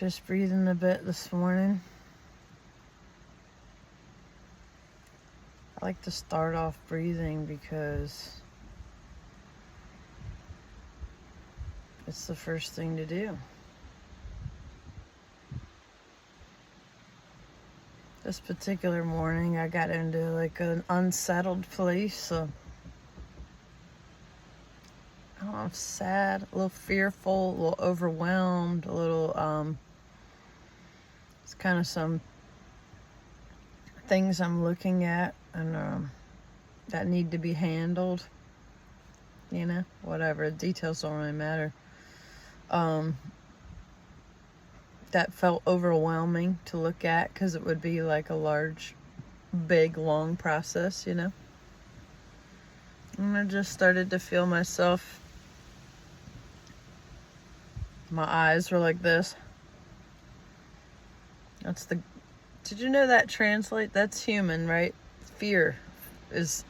Just breathing a bit this morning. I like to start off breathing because it's the first thing to do. This particular morning, I got into like an unsettled place. So, I don't know, sad, a little fearful, a little overwhelmed, a little, it's kind of some things I'm looking at and that need to be handled. You know, whatever, details don't really matter. That felt overwhelming to look at because it would be like a large, big, long process, you know. And I just started to feel myself. My eyes were like this. Did you know that translate? That's human, right? Fear is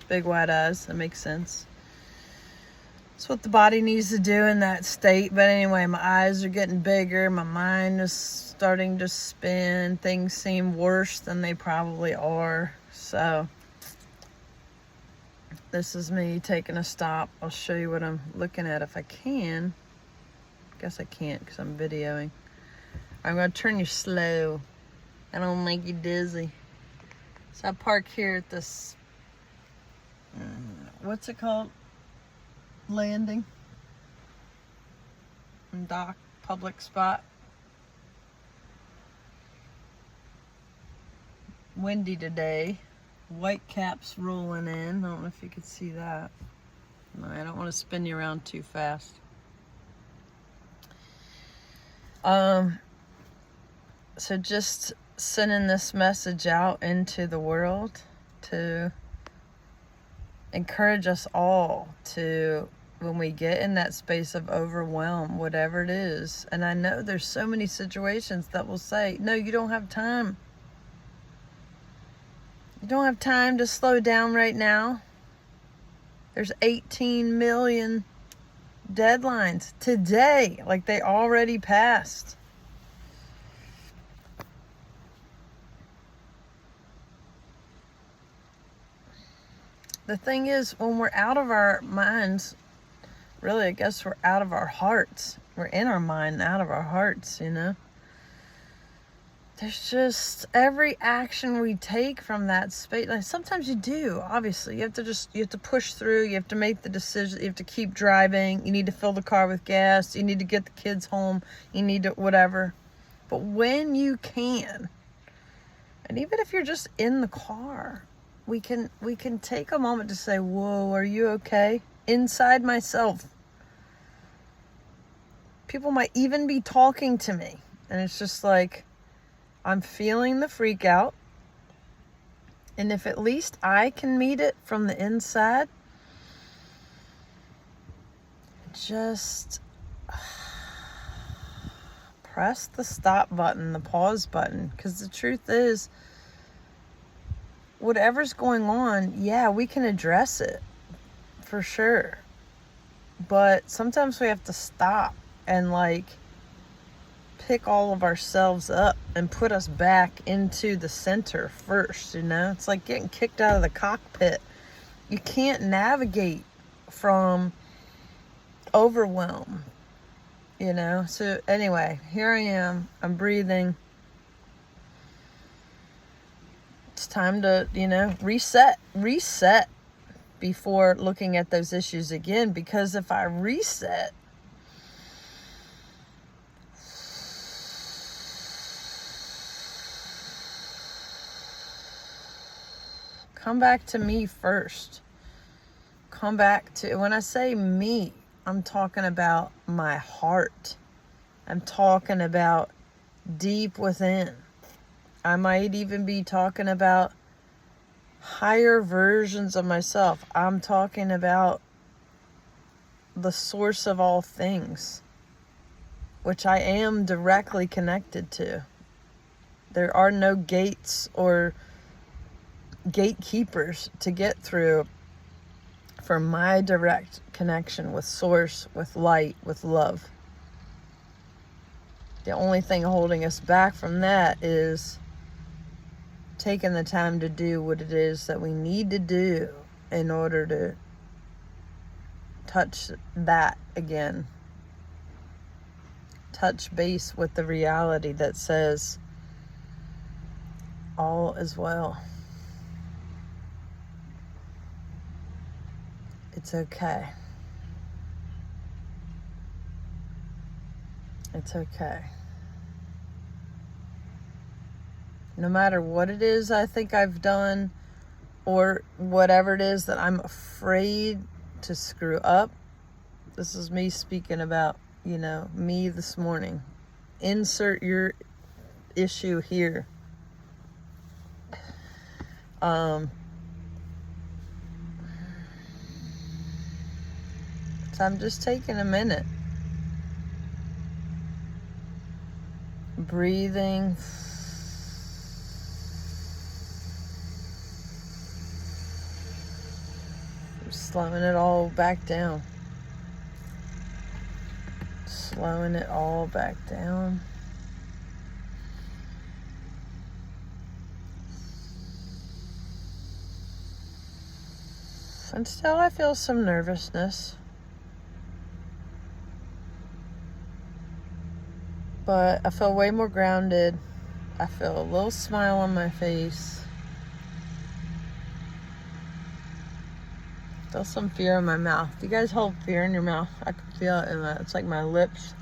big wide eyes. That makes sense. It's what the body needs to do in that state. But anyway, my eyes are getting bigger. My mind is starting to spin. Things seem worse than they probably are. So this is me taking a stop. I'll show you what I'm looking at if I can. Guess I can't because I'm videoing. I'm going to turn you slow. I don't make you dizzy. So I park here at this, what's it called? Landing. Dock, public spot. Windy today. White caps rolling in. I don't know if you could see that. No, I don't want to spin you around too fast. So just sending this message out into the world to encourage us all to, when we get in that space of overwhelm, whatever it is. And I know there's so many situations that will say, no, you don't have time. You don't have time to slow down right now. There's 18 million deadlines today, like they already passed. The thing is, when we're out of our minds, really, I guess we're out of our hearts. We're in our mind, out of our hearts, you know? There's just every action we take from that space. Like sometimes you do, obviously. You have to push through. You have to make the decision. You have to keep driving. You need to fill the car with gas. You need to get the kids home. You need to whatever. But when you can, and even if you're just in the car, we can take a moment to say, whoa, are you okay? Inside myself. People might even be talking to me. And it's just like, I'm feeling the freak out. And if at least I can meet it from the inside, just press the stop button, the pause button. Because the truth is, whatever's going on, yeah, we can address it for sure. But sometimes we have to stop and like pick all of ourselves up and put us back into the center first, you know? It's like getting kicked out of the cockpit. You can't navigate from overwhelm, you know? So anyway, here I am. I'm breathing. It's time to, you know, reset before looking at those issues again. Because if I reset, come back to me first. Come back to, when I say me, I'm talking about my heart. I'm talking about deep within. I might even be talking about higher versions of myself. I'm talking about the source of all things, which I am directly connected to. There are no gates or gatekeepers to get through for my direct connection with source, with light, with love. The only thing holding us back from that is taking the time to do what it is that we need to do in order to touch that again. Touch base with the reality that says all is well. It's okay. It's okay. No matter what it is I think I've done, or whatever it is that I'm afraid to screw up. This is me speaking about, me this morning. Insert your issue here. So I'm just taking a minute. Breathing. Slowing it all back down. Slowing it all back down. And still I feel some nervousness. But I feel way more grounded. I feel a little smile on my face. Feel some fear in my mouth. Do you guys hold fear in your mouth? I can feel it it's like my lips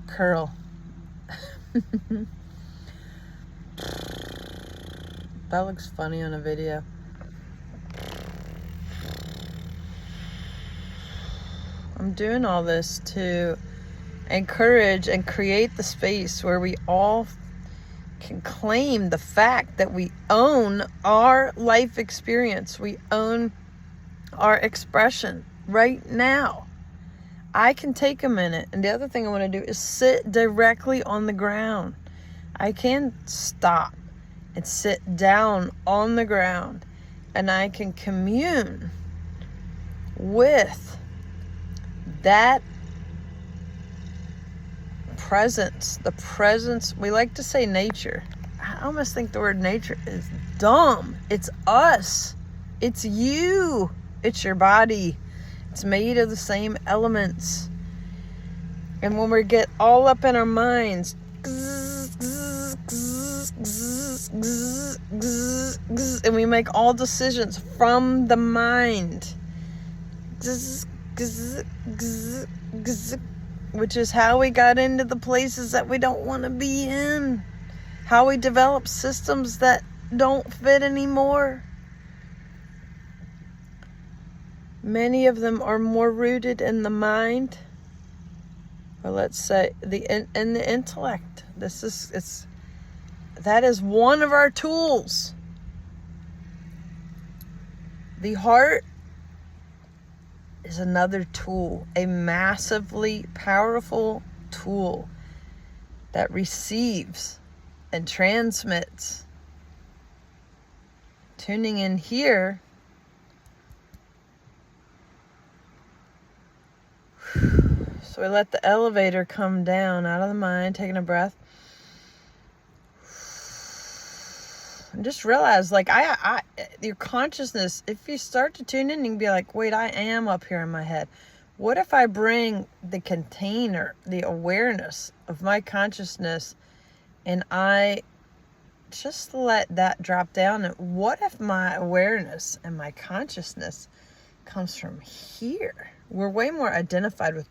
curl. That looks funny on a video. I'm doing all this to encourage and create the space where we all can claim the fact that we own our life experience. We own our expression right now. I can take a minute, and the other thing I want to do is sit directly on the ground. I can stop and sit down on the ground, and I can commune with that presence, the presence. We like to say nature. I almost think the word nature is dumb. It's us. It's you. It's your body. It's made of the same elements. And when we get all up in our minds, and we make all decisions from the mind, which is how we got into the places that we don't want to be in, how we develop systems that don't fit anymore. Many of them are more rooted in the mind, or let's say in the intellect. That is one of our tools. The heart is another tool, a massively powerful tool that receives and transmits. Tuning in here, so we let the elevator come down out of the mind, taking a breath. And just realize, like, your consciousness, if you start to tune in, you can be like, wait, I am up here in my head. What if I bring the container, the awareness of my consciousness, and I just let that drop down? And what if my awareness and my consciousness comes from here? We're way more identified with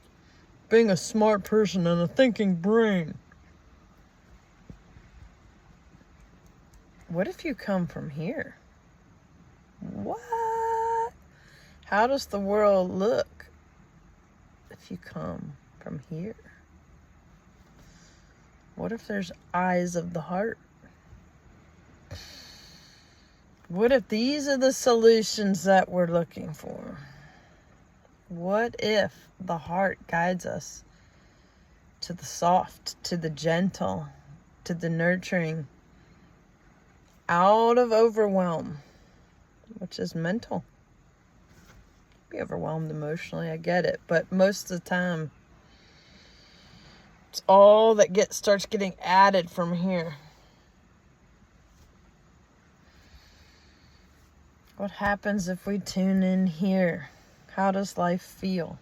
being a smart person and a thinking brain. What if you come from here? What? How does the world look if you come from here? What if there's eyes of the heart? What if these are the solutions that we're looking for? What if the heart guides us to the soft, to the gentle, to the nurturing, out of overwhelm, which is mental? Be overwhelmed emotionally, I get it, but most of the time It's all that starts getting added from here. What happens if we tune in here? How does life feel?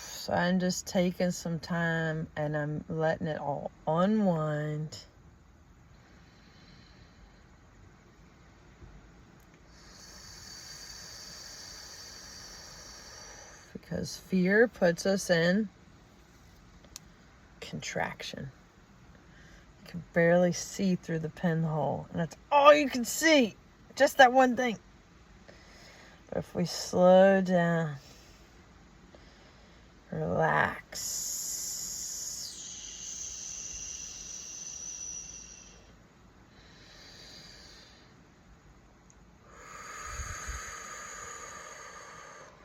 So I'm just taking some time and I'm letting it all unwind. Because fear puts us in contraction. You can barely see through the pinhole. And that's all you can see. Just that one thing. But if we slow down, relax,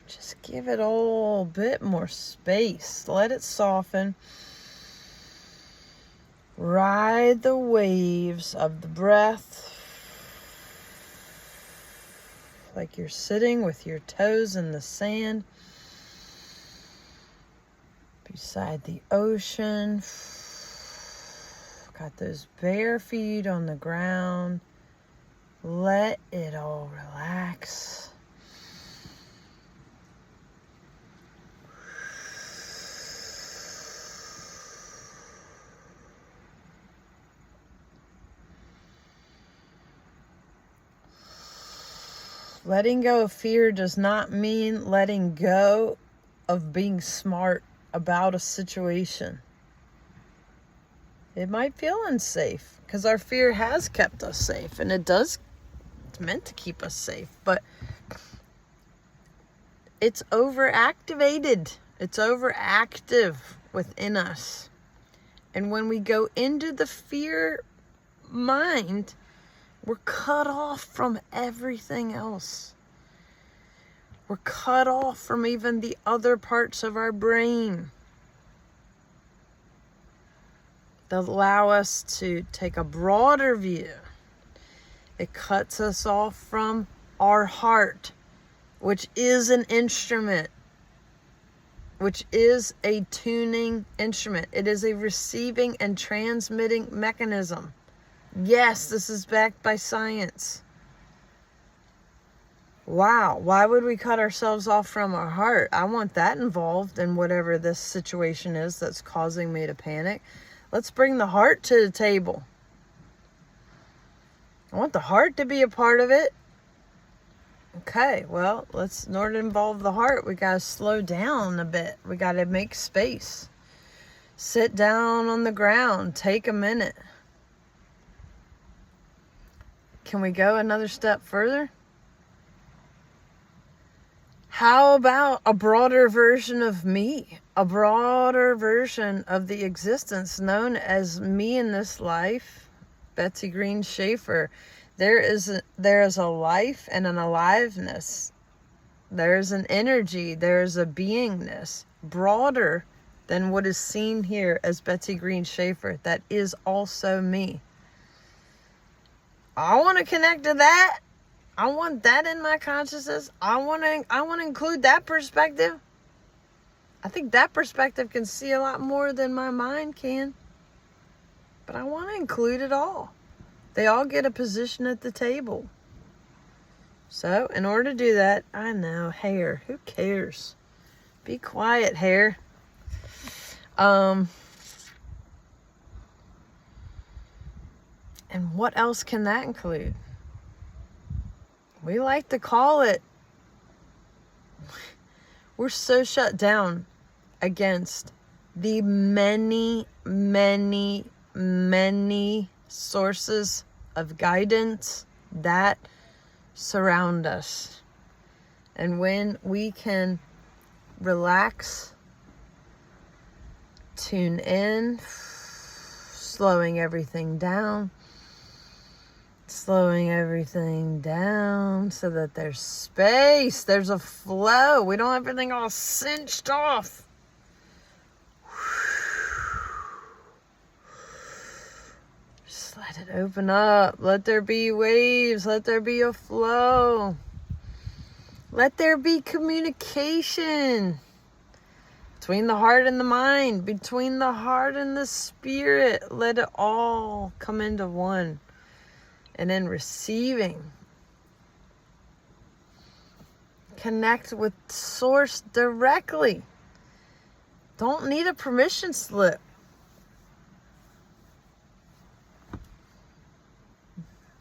just give it all a bit more space. Let it soften. Ride the waves of the breath like you're sitting with your toes in the sand beside the ocean. Got those bare feet on the ground. Let it all relax. Letting go of fear does not mean letting go of being smart about a situation. It might feel unsafe because our fear has kept us safe, and it's meant to keep us safe, but it's overactivated. It's overactive within us. And when we go into the fear mind, we're cut off from everything else. We're cut off from even the other parts of our brain that allow us to take a broader view. It cuts us off from our heart, which is an instrument, which is a tuning instrument. It is a receiving and transmitting mechanism. Yes, this is backed by science. Wow, why would we cut ourselves off from our heart? I want that involved in whatever this situation is that's causing me to panic. Let's bring the heart to the table. I want the heart to be a part of it. Okay, well, in order to involve the heart, we got to slow down a bit. We got to make space. Sit down on the ground. Take a minute. Can we go another step further? How about a broader version of me? A broader version of the existence known as me in this life, Betsy Green Schaefer. There is a life and an aliveness. There's an energy. There's a beingness broader than what is seen here as Betsy Green Schaefer. That is also me. I want to connect to that. I want that in my consciousness. I want to include that perspective. I think that perspective can see a lot more than my mind can. But I want to include it all. They all get a position at the table. So, in order to do that, I know, hair. Who cares? Be quiet, hair. And what else can that include? We like to call it. We're so shut down against the many, many, many sources of guidance that surround us. And when we can relax, tune in, slowing everything down so that there's space, there's a flow. We don't have everything all cinched off. Just let it open up. Let there be waves. Let there be a flow. Let there be communication between the heart and the mind, between the heart and the spirit. Let it all come into one. And in receiving, connect with Source directly. Don't need a permission slip.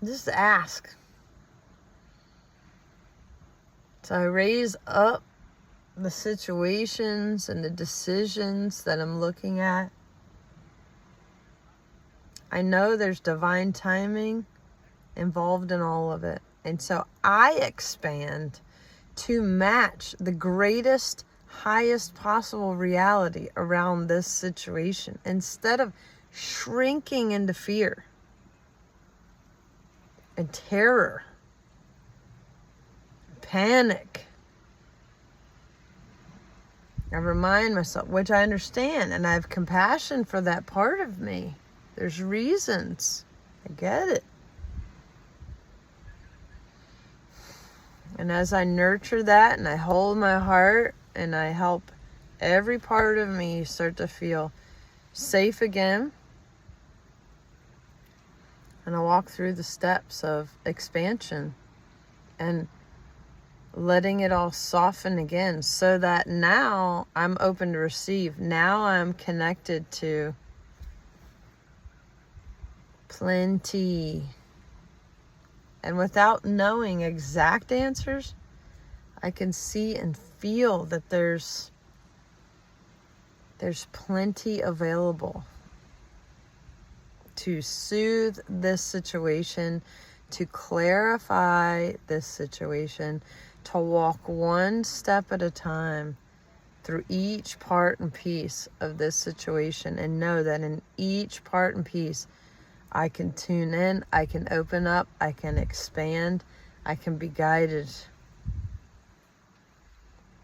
Just ask. So I raise up the situations and the decisions that I'm looking at. I know there's divine timing involved in all of it. And so I expand to match the greatest, highest possible reality around this situation instead of shrinking into fear and terror, panic. I remind myself, which I understand, and I have compassion for that part of me. There's reasons. I get it. And as I nurture that and I hold my heart and I help every part of me start to feel safe again, and I walk through the steps of expansion and letting it all soften again so that now I'm open to receive. Now I'm connected to plenty. And without knowing exact answers, I can see and feel that there's plenty available to soothe this situation, to clarify this situation, to walk one step at a time through each part and piece of this situation, and know that in each part and piece I can tune in, I can open up, I can expand, I can be guided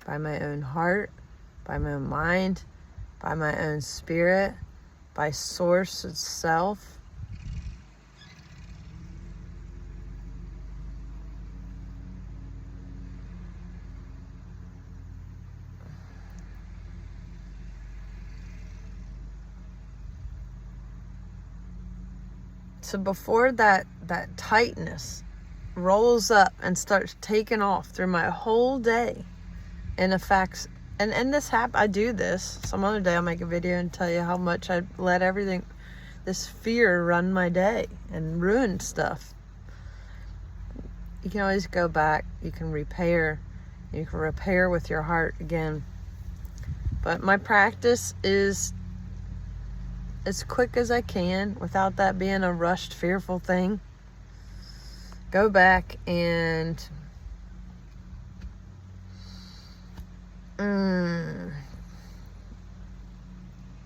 by my own heart, by my own mind, by my own spirit, by Source itself. So before that tightness rolls up and starts taking off through my whole day and affects, and this I do this. Some other day I'll make a video and tell you how much I let everything, this fear, run my day and ruin stuff. You can always go back. You can repair. You can repair with your heart again. But my practice is as quick as I can without that being a rushed, fearful thing. Go back and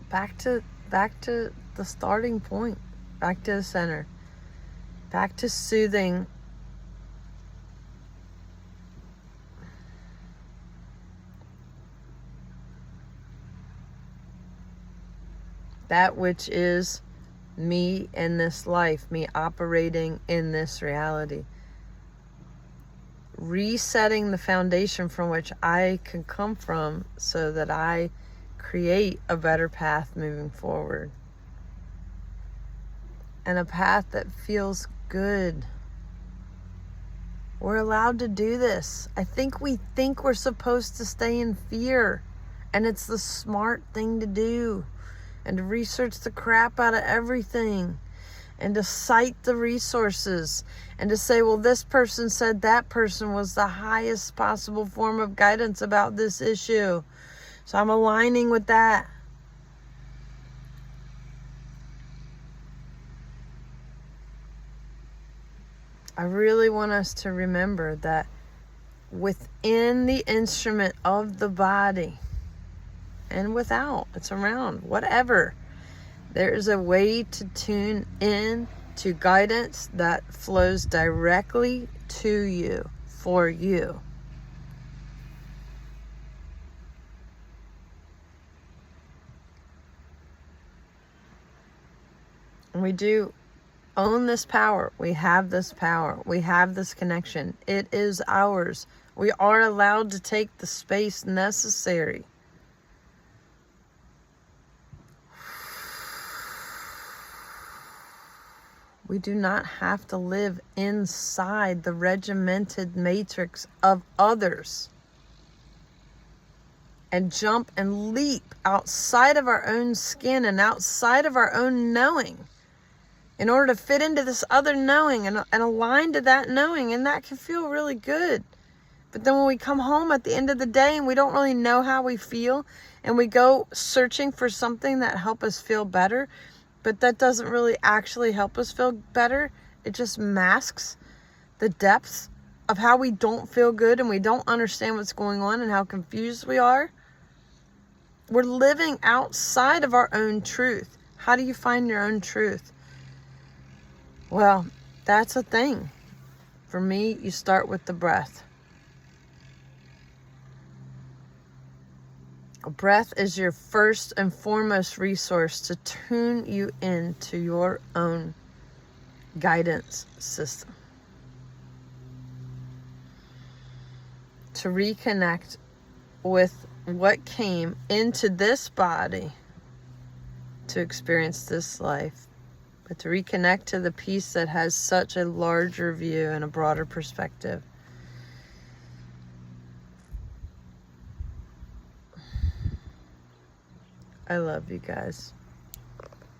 back to the starting point, back to the center, back to soothing that which is me in this life, me operating in this reality. Resetting the foundation from which I can come from so that I create a better path moving forward. And a path that feels good. We're allowed to do this. I think we think we're supposed to stay in fear, and it's the smart thing to do. And to research the crap out of everything, and to cite the resources, and to say, well, this person said that person was the highest possible form of guidance about this issue, so I'm aligning with that. I really want us to remember that within the instrument of the body, and without, it's around, whatever, there's a way to tune in to guidance that flows directly to you, for you. And we do own this power. We have this power. We have this connection. It is ours. We are allowed to take the space necessary. We do not have to live inside the regimented matrix of others and jump and leap outside of our own skin and outside of our own knowing in order to fit into this other knowing and align to that knowing. And that can feel really good. But then when we come home at the end of the day and we don't really know how we feel, and we go searching for something that helps us feel better, but that doesn't really actually help us feel better. It just masks the depths of how we don't feel good and we don't understand what's going on and how confused we are. We're living outside of our own truth. How do you find your own truth? Well, that's a thing. For me, you start with the breath. Breath is your first and foremost resource to tune you into your own guidance system. To reconnect with what came into this body to experience this life, but to reconnect to the piece that has such a larger view and a broader perspective. I love you guys.